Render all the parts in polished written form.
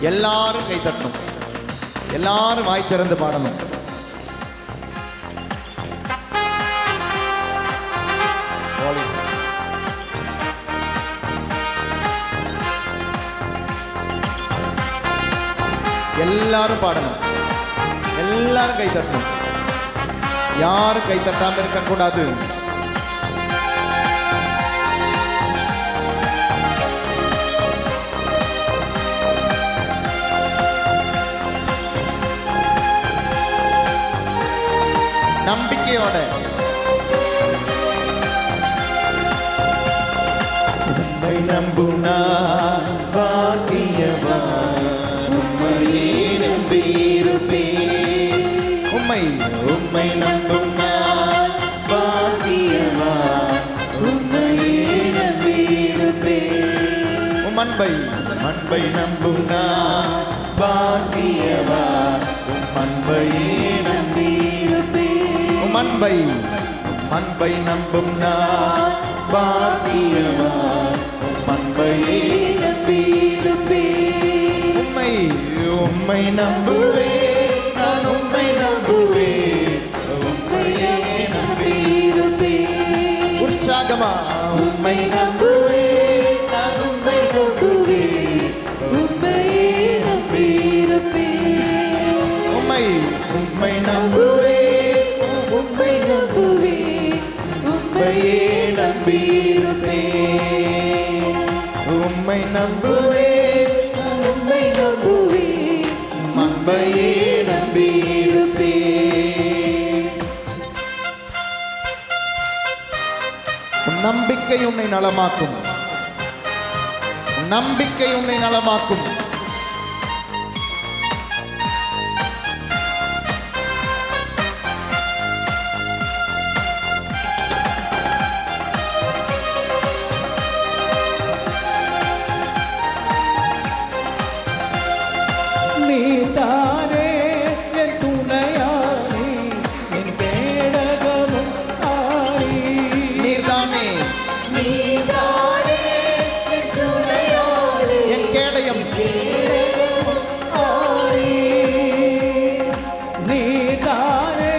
எல்லாரும் கை தட்டணும், எல்லாரும் வாய் திறந்து பாடணும். எல்லாரும் பாடணும், எல்லாரும் கை தட்டணும், யாரும் கை தட்டாம இருக்கக்கூடாது. நம்பிக்கையோட உம்மை நம்பும் நான் பாக்கியவான், உம்மையே நம்பியிருப்பேன். உம்மை நம்பும் நான் பாக்கியவான், உம்மையே நம்பியிருப்பேன். அன்பை நம்பும் நான் பாக்கியவான், அன்பையே நம்பியிருப்பேன். அன்பை நம்பும் நான் பாக்கியவான், அன்பையே நம்பியிருப்பேன். உம்மை நம்புவேன், நான் உம்மை நம்புவேன், உம்மையே நம்பியிருப்பேன். உற்சாகமா உம்மை நம்புவேன், நான் உம்மை நம்புவேன், உம்மையே நம்பியிருப்பேன். உம்மை நம்புவேன், உம்மை நம்புவேன், உம்மையே நம்பியிருப்பேன். உம்மை நம்புவேன், உம்மை நம்புவேன், அன்பையே நம்பியிருப்பேன். நம்பிக்கை உன்னை நலமாக்கும், நம்பிக்கை உன்னை நலமாக்கும். நீதானே என் துணையானே, என் கேடகமும் ஆனே. நீர்தானே என் துணையானே, என் கேடயம். கேடகமும் ஆனே. நீதானே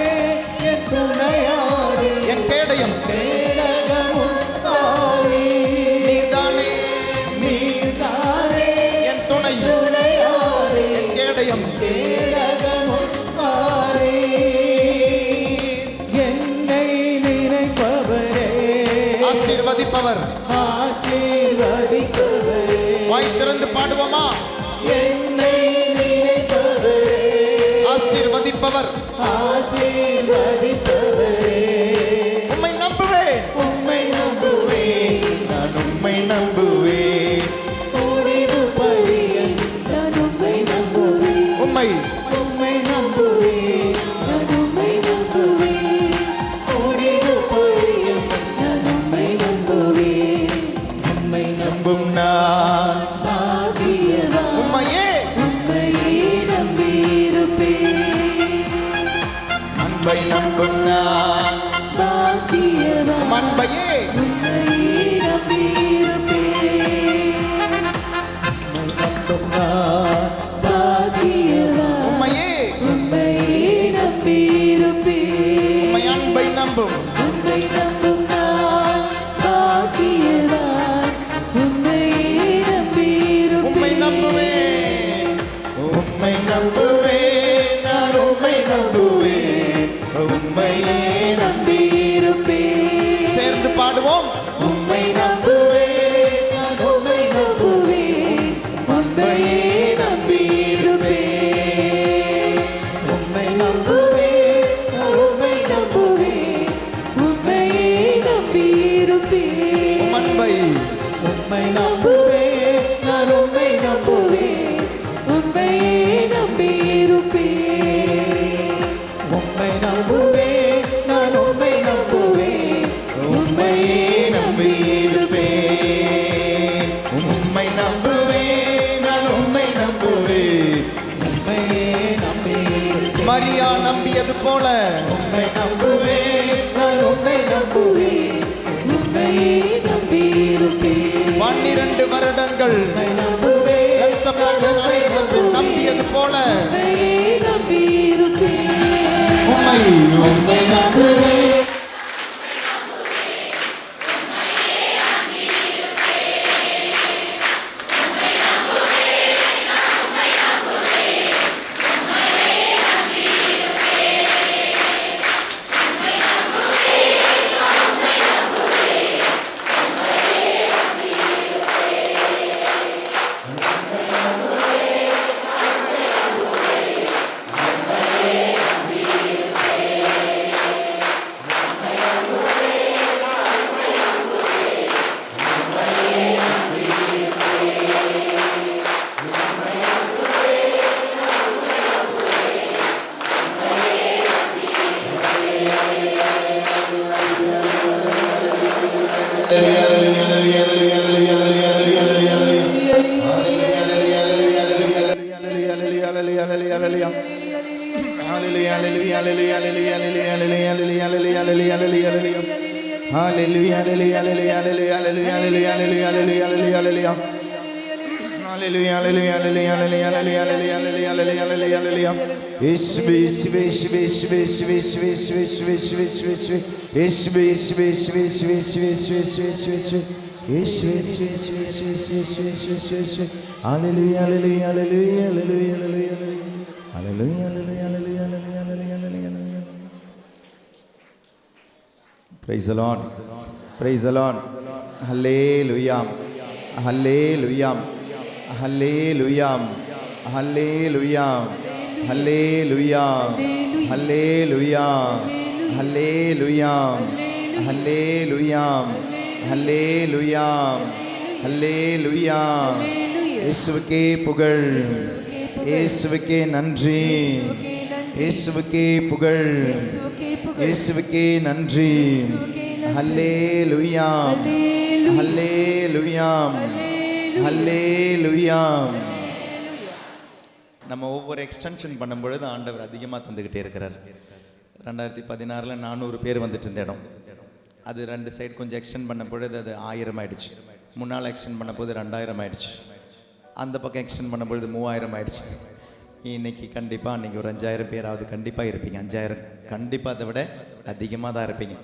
என் துணையானே, என் கேடயம். கேடகமும் ஆனே. நீர்தானே என் துணை, என் கேடயம். கேடகமும் ஆனே. என்னை நினைப்பவரே, ஆசீர்வதிப்பவர். ஆசீர்வதிப்பவரே. வாய் திறந்து பாடுவோமா? என்னை நினைப்பவரே, ஆசீர்வதிப்பவர். ஆசீர்வதிப்பவரே. உம்மை நம்புவேன், உம்மை நம்புவேன், நான் உம்மை நம்புவேன். முடிவு பரியன் நான் உம்மை நம்புவேன். உம்மை நம்புவேன், நான் உம்மை நம்புவேன். முடிவு பரியன் நான் உம்மை நம்புவேன். உம்மை நம்பும் நான் நம்பாகியவன், உம்மையே. உம்மையே நம்பியிருப்பேன். அன்பை நம்பும் நான் பாக்கியவன், அன்பையே. உம்மையே நம்பியிருப்பேன். உம்மை நம்பும் நான் பாக்கியவன், உம்மையே. உம்மையே நம்பியிருப்பேன். உம்மை அன்பை நம்பும். உம்மை நம்பும் நான் பாக்கியவான், உம்மையே நம்பியிருப்பேன். உம்மை நம்புவேன், உம்மை நம்புவேன், நான் உம்மை நம்புவேன், உம்மையே நம்பியிருப்பேன். சேர்ந்து பாடுவோம். உம்மை நம்புவேன், நான் உம்மை நம்புவேன், உம்மையே நம்பியிருப்பேன். உம்மை நம்புவேன், நான் உம்மை நம்புவேன், உம்மையே நம்பியிருப்பேன். அன்பை உம்மை நம்புவேன், நான் உம்மை நம்புவேன், உம்மையே நம்பியிருப்பேன். உம்மை நம்புவேன், நான் உம்மை நம்புவேன், உம்மையே நம்பியிருப்பேன். உம்மை நம்புவேன், நான் உம்மை நம்புவேன். உம்மையே நம்பியிருப்பேன். மரியா நம்பியது போல உம்மை நம்புவேன், நான் உம்மை நம்புவேன், உம்மையே நம்பியிருப்பேன். 12 வருடங்கள் உம்மை நம்புவேன், இரத்த பாட்டினால் இருந்த போல உம்மையே நம்பியிருப்பேன். உம்மை உம்மை நம்புவேன். Praise the Lord. Praise the Lord. Hallelujah. Hallelujah. Hallelujah. Hallelujah. Hallelujah. Hallelujah. Hallelujah. Hallelujah. Hallelujah. Hallelujah. இயேசுவுக்கே புகழ், இயேசுவுக்கே நன்றி, இயேசுவுக்கே புகழ், இயேசுவுக்கே நன்றி. ஹல்லேலூயா, ஹல்லேலூயா, ஹல்லேலூயா. நம்ம ஒவ்வொரு எக்ஸ்டென்ஷன் பண்ணும் பொழுது ஆண்டவர் அதிகமாக தந்துக்கிட்டே இருக்கிறார். 2016 400 பேர் வந்துட்டு இருந்த இடம், அது 2 சைடு கொஞ்சம் எக்ஸ்டெண்ட் பண்ண பொழுது அது 1000 ஆயிடுச்சு. முன்னால் எக்ஸ்டெண்ட் பண்ண போது 2000 ஆயிடுச்சு. அந்த பக்கம் எக்ஸ்டெண்ட் பண்ண பொழுது 3000 ஆயிடுச்சு. இன்னைக்கு கண்டிப்பாக அன்றைக்கி ஒரு 5000 பேராவது கண்டிப்பாக இருப்பீங்க. 5000 கண்டிப்பாக அதை விட அதிகமாக தான் இருப்பீங்க.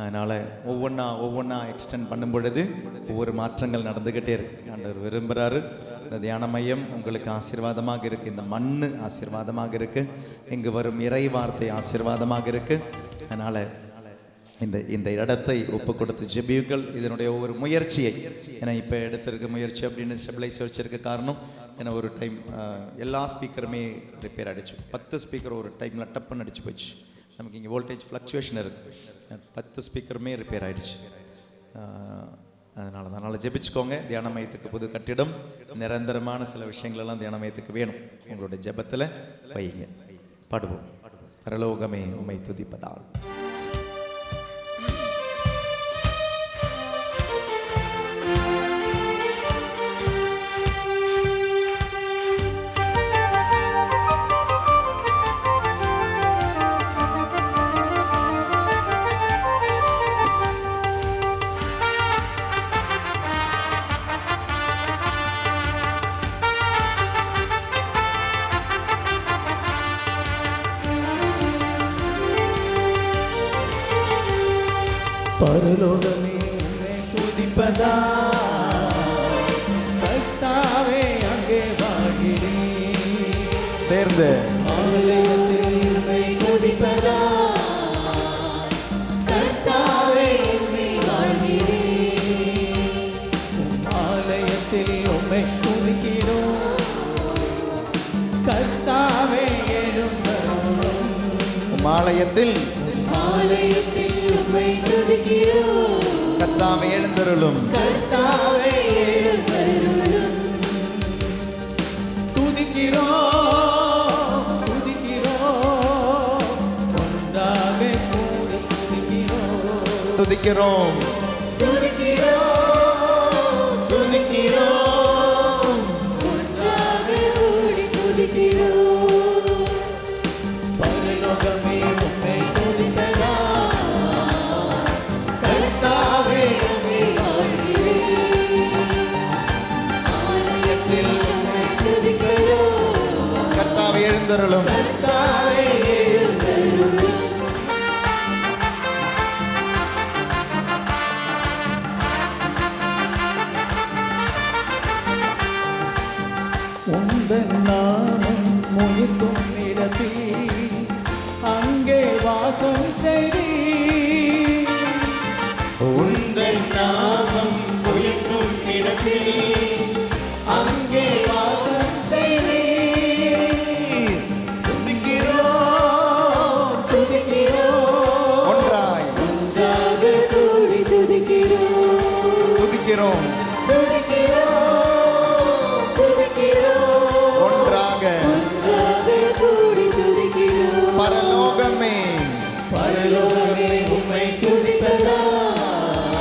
அதனால் ஒவ்வொன்றா எக்ஸ்டெண்ட் பண்ணும் பொழுது ஒவ்வொரு மாற்றங்கள் நடந்துக்கிட்டே இருக்குது. ஆண்டவர் விரும்புகிறாரு. இந்த தியான மையம் உங்களுக்கு ஆசீர்வாதமாக இருக்குது, இந்த மண் ஆசீர்வாதமாக இருக்குது, இங்கு வரும் இறை வார்த்தை ஆசீர்வாதமாக இருக்குது. அதனால் இந்த இடத்தை ஒப்பு கொடுத்து ஜெபியுங்கள். இதனுடைய ஒவ்வொரு முயற்சியை, ஏன்னா இப்போ எடுத்திருக்க முயற்சி அப்படின்னு ஸ்டெபிளைஸ் வச்சிருக்க காரணம், ஏன்னா ஒரு டைம் எல்லா ஸ்பீக்கருமே ரிப்பேர் ஆகிடுச்சு. 10 ஸ்பீக்கர் ஒரு டைமில் டப்புன்னு அடிச்சு போச்சு. நமக்கு இங்கே வோல்டேஜ் ஃப்ளக்சுவேஷன் இருக்குது. 10 ஸ்பீக்கருமே ரிப்பேர் ஆகிடுச்சு. அதனால் ஜெபிச்சுக்கோங்க. தியான மையத்துக்கு புது கட்டிடம், நிரந்தரமான சில விஷயங்களெல்லாம் தியான மையத்துக்கு வேணும். உங்களுடைய ஜெபத்தில் வைங்க. பாடுவோம். பரலோகமே உம்மை துதிப்பதால். பரலோகமே உம்மை துதிப்பதா, கர்த்தாவே அங்கே வாழ்கிறேன். சேர்ந்து ஆலயத்தில் உம்மை துதிப்பதா, கர்த்தாவே உம்மை வாழ்கிறேன். ஆலயத்தில் உம்மை துதிக்கிறோம், கர்த்தாவே எழுந்தருளும். ஆலயத்தில் உம்மை துதிக்கிறோம், கர்த்தாவே எழுந்தருளும். கர்த்தாவே எழுந்தருளும். துதிக்கிறோம், துதிக்கிறோம், ஒன்றாக கூடி துதிக்கிறோம், துதிக்கிறோம், துதிக்கிறோம், துதிக்கிறோம், ஒன்றாக கூடி துதிக்கிறோம். பரலோகமே உம்மை துதிப்பதா, கர்த்தாவே உம்மை வாழ்கிறேன். ஆலயத்தில் உம்மை துதிக்கிறோம், கர்த்தாவே எழுந்தருளும். கர்த்தாவே எழுந்தருளும். உந்தன் நாமம் உயிர்க்கும் இடத்தில் அங்கே வாசம் செய்வீர். உந்தன் நாமம் உயிர்க்கும் இடத்தில் அங்கே வாசம் செய்வீர். துதிக்கிறோம் துதிக்கிறோம் ஒன்றாய் ஒன்றாக கூடி துதிக்கிறோம் துதிக்கிறோம் ஒன்றாக. பரலோகமே பரலோகமே உம்மை துதிப்பதா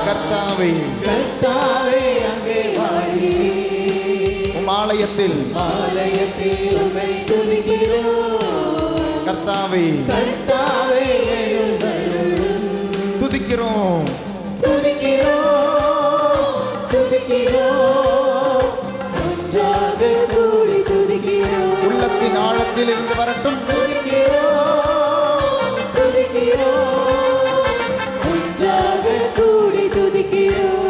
கர்த்தாவே கர்த்தாவே அங்கே வாழ்கிறீர். உம் ஆலயத்தில் ஆலயத்தில் உம்மை துதிக்கிறோம் கர்த்தாவே கர்த்தாவே எழுந்தருளும். துதிக்கிறோம் துதிக்கிறோம் துதிக்கிறோம் ஒன்றாக கூடி துதிக்கிறோம். உள்ளத்தின் ஆழத்தில் இருந்து வரட்டும். துதிக்கிறோம் துதிக்கிறோம் ஒன்றாக கூடி துதிக்கிறோம்.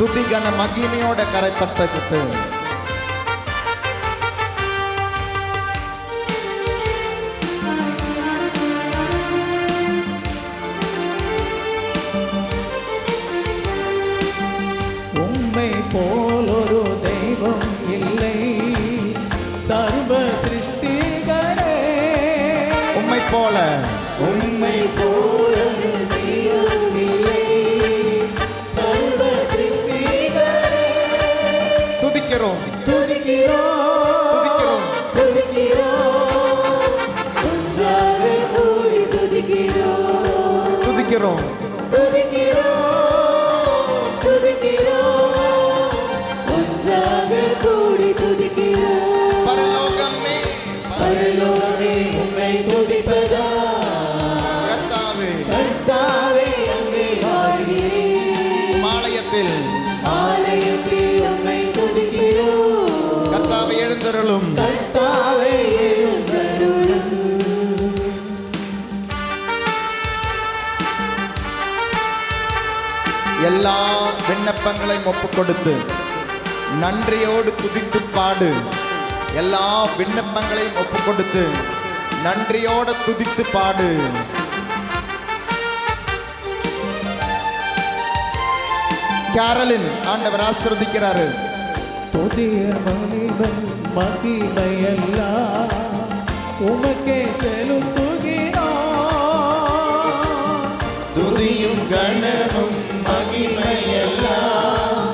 துதிகன மகிமையோட கரை தட்டக்கிட்டு உம்மை போலொரு தெய்வம் இல்லை சர்வ சிருஷ்டிகரே. உம்மை போல உம்மை போலொரு தெய்வம் இல்லை சர்வ சிருஷ்டிகரே. துதிக்கிறோம் துதிக்கிறோம் துதிக்கிறோம் துதிக்கிறோம் ஒன்றாக கூடி துதிக்கிறோம் துதிக்கிறோம் துதிக்கிறோம் துதிக்கிறோம் ஒன்றாக கூடி துதிக்கிறோம். பரலோகமே பரலோகமே உம்மை துதிப்பதா கர்த்தாவே கர்த்தாவே அங்கே வாழ்கிறீர். உம் ஆலயத்தில் ஆலயத்தில் உம்மை துதிக்கிறோம் கர்த்தாவே எழுந்தருளும். கர்த்தாவே எழுந்தருளும். எல்லா விண்ணப்பங்களையும் ஒப்பு கொடுத்து நன்றியோடு துதித்து பாடு. எல்லா விண்ணப்பங்களையும் ஒப்பு கொடுத்து நன்றியோட துதித்து பாடு. கேரளின் ஆண்டவர் ஆசீர்வதிக்கிறாரு. துதியர் மணிவன் மகிமையெல்லாம் உமக்கே செலுத்துகிறோம். துதியும் கணமும் மகிமையெல்லாம்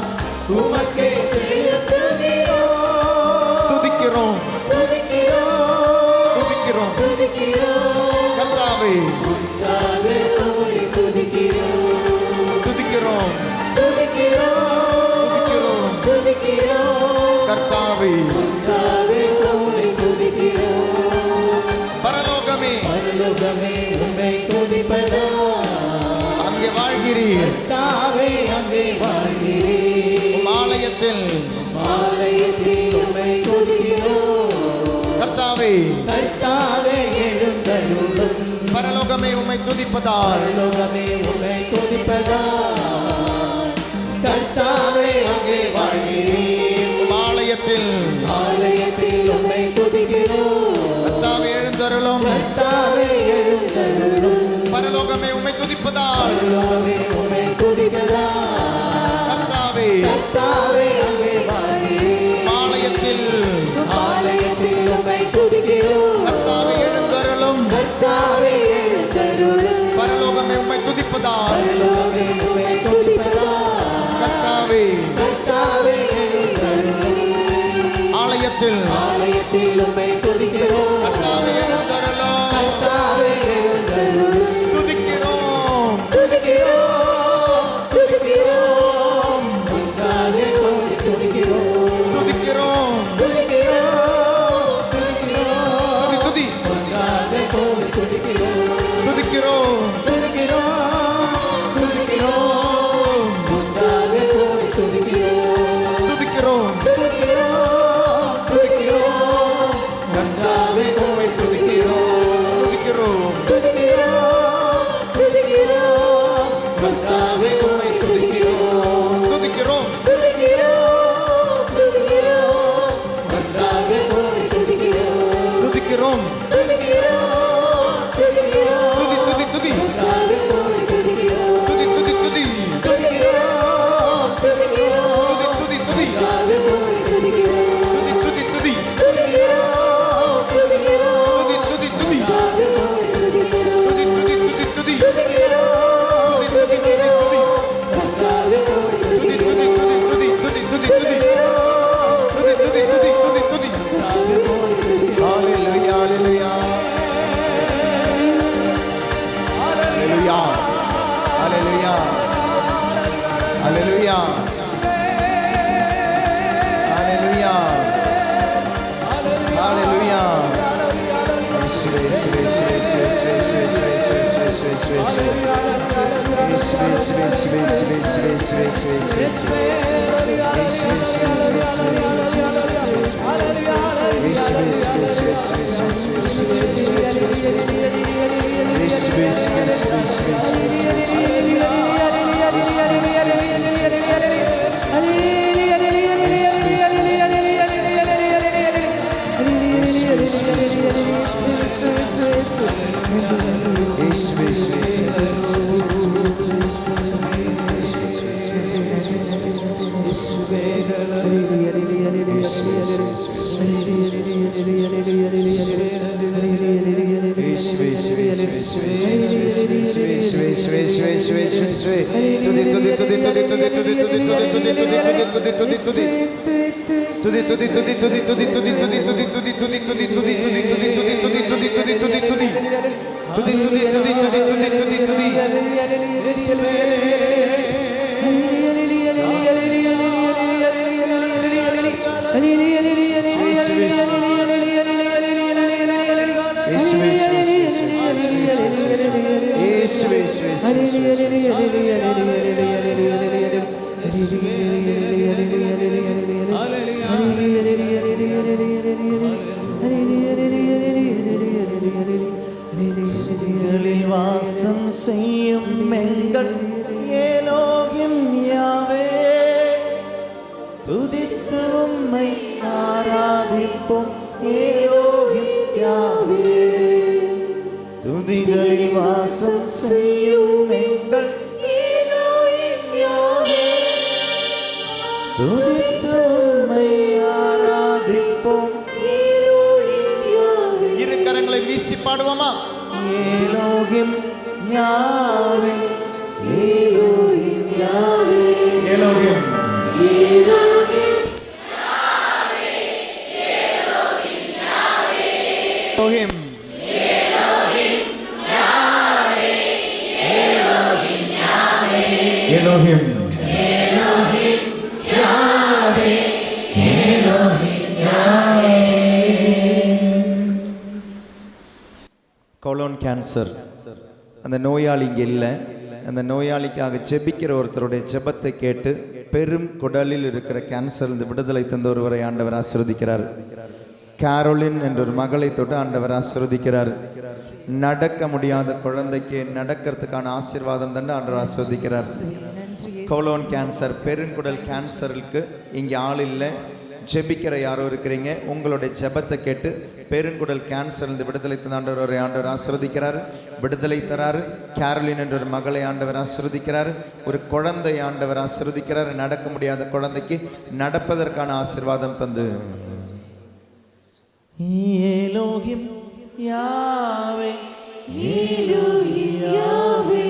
உமக்கே செலுத்துகிறோம். துதிக்கிறோம் துதிக்கிறோம் துதிக்கிறோம் துதிக்கிறோம் கர்த்தாவே ஒன்றாக கூடி துதிக்கிறோம் துதிக்கிறோம் துதிக்கிறோம் துதிக்கிறோம் கர்த்தாவே. ஒன்றாக கூடி துதிக்கிறோம். பரலோகமே பரலோகமே உம்மை துதிப்பதா அங்கே வாழ்கிறீர். கர்த்தாவே அங்கே வாழ்கிறீர். உம் ஆலயத்தில் ஆலயத்தில் உம்மை துதிக்கிறோம் கர்த்தாவே கர்த்தாவே எழுந்தருளும். பரலோகமே உம்மை துதிப்பதால் பரலோகமே உம்மை துதிப்பதா கர்த்தாவே அங்கே வாழ்கிறீர். உம் ஆலயத்தில் ஆலயத்தில் உம்மை துதிக்கிறோம் கர்த்தாவே எழுந்தருளும். கர்த்தாவே எழுந்தருளும். பரலோகமே உம்மை துதிப்பதால் பரலோகமே உம்மை துதிப்பதா கர்த்தாவே கர்த்தாவே அங்கே வாழ்கிறீர். உம் ஆலயத்தில் ஆலயத்தில் உம்மை துதிக்கிறோம் கர்த்தாவே எழுந்தருளும். கர்த்தாவே எழுந்தருளும். பரலோகமே உம்மை துதிப்பதால் பரலோகமே உம்மை துதிப்பதா கர்த்தாவே கர்த்தாவே எழுந்தருளும். ஆலயத்தில் ஆலயத்தில் உம்மை துதிக்கிறோம் கர்த்தாவே எழுந்தருளும். கர்த்தாவே எழுந்தருளும். துதிக்கிறோம் துதிக்கிறோம் துதிக்கிறோம் ஒன்றாக கூடி வாசம் செய்யும் எங்கள் ஏலோகிம் யாவே, துதித்து உம்மை ஆராதிப்போம் ஏலோகிம் யாவே. துதிகளில் வாசம் செய்யும் எங்கள் ஏலோகிம் யாவே, துதித்து உம்மை ஆராதிப்போம் ஏலோகிம் யாவே. இரு கரங்களை வீசி பாடுவோமா? ஏலோகிம் யாவே, ஏலோகிம் யாவே, ஏலோகிம் ஏலோகிம் ஏலோகிம் கொலோன் கேன்சர், அந்த நோயாளி இங்கே இல்லை. அந்த நோயாளிக்காக ஜெபிக்கிற ஒருத்தருடைய ஜெபத்தை கேட்டு பெரும் குடலில் இருக்கிற கேன்சர் விடுதலை தந்த ஒருவரை ஆண்டவர் ஆசீர்வதிக்கிறார். கேரோலின் என்ற ஒரு மகளை தொட்டு ஆண்டவர் ஆசீர்வதிக்கிறார். நடக்க முடியாத குழந்தைக்கு நடக்கிறதுக்கான ஆசீர்வாதம் தந்து ஆண்டவர் ஆசீர்வதிக்கிறார். கொலோன் கேன்சர், பெருங்குடல் கேன்சருக்கு இங்கே ஆள் இல்லை. ஜெபிக்கிற யாரோ இருக்கிறீங்க, உங்களுடைய ஜெபத்தை கேட்டு பெருங்குடல் கேன்சர் விடுதலை தந்த ஆண்டவர் ஆண்டவர் ஆசீர்வதிக்கிறார், விடுதலை தராரு. கேரோலின் என்ற ஒரு மகளை ஆண்டவர் ஆசீர்வதிக்கிறார். ஒரு குழந்தை ஆண்டவர் ஆசீர்வதிக்கிறார். நடக்க முடியாத குழந்தைக்கு நடப்பதற்கான ஆசீர்வாதம் தந்து ஏலோகிம் யாவே, ஏலோகிம் யாவே,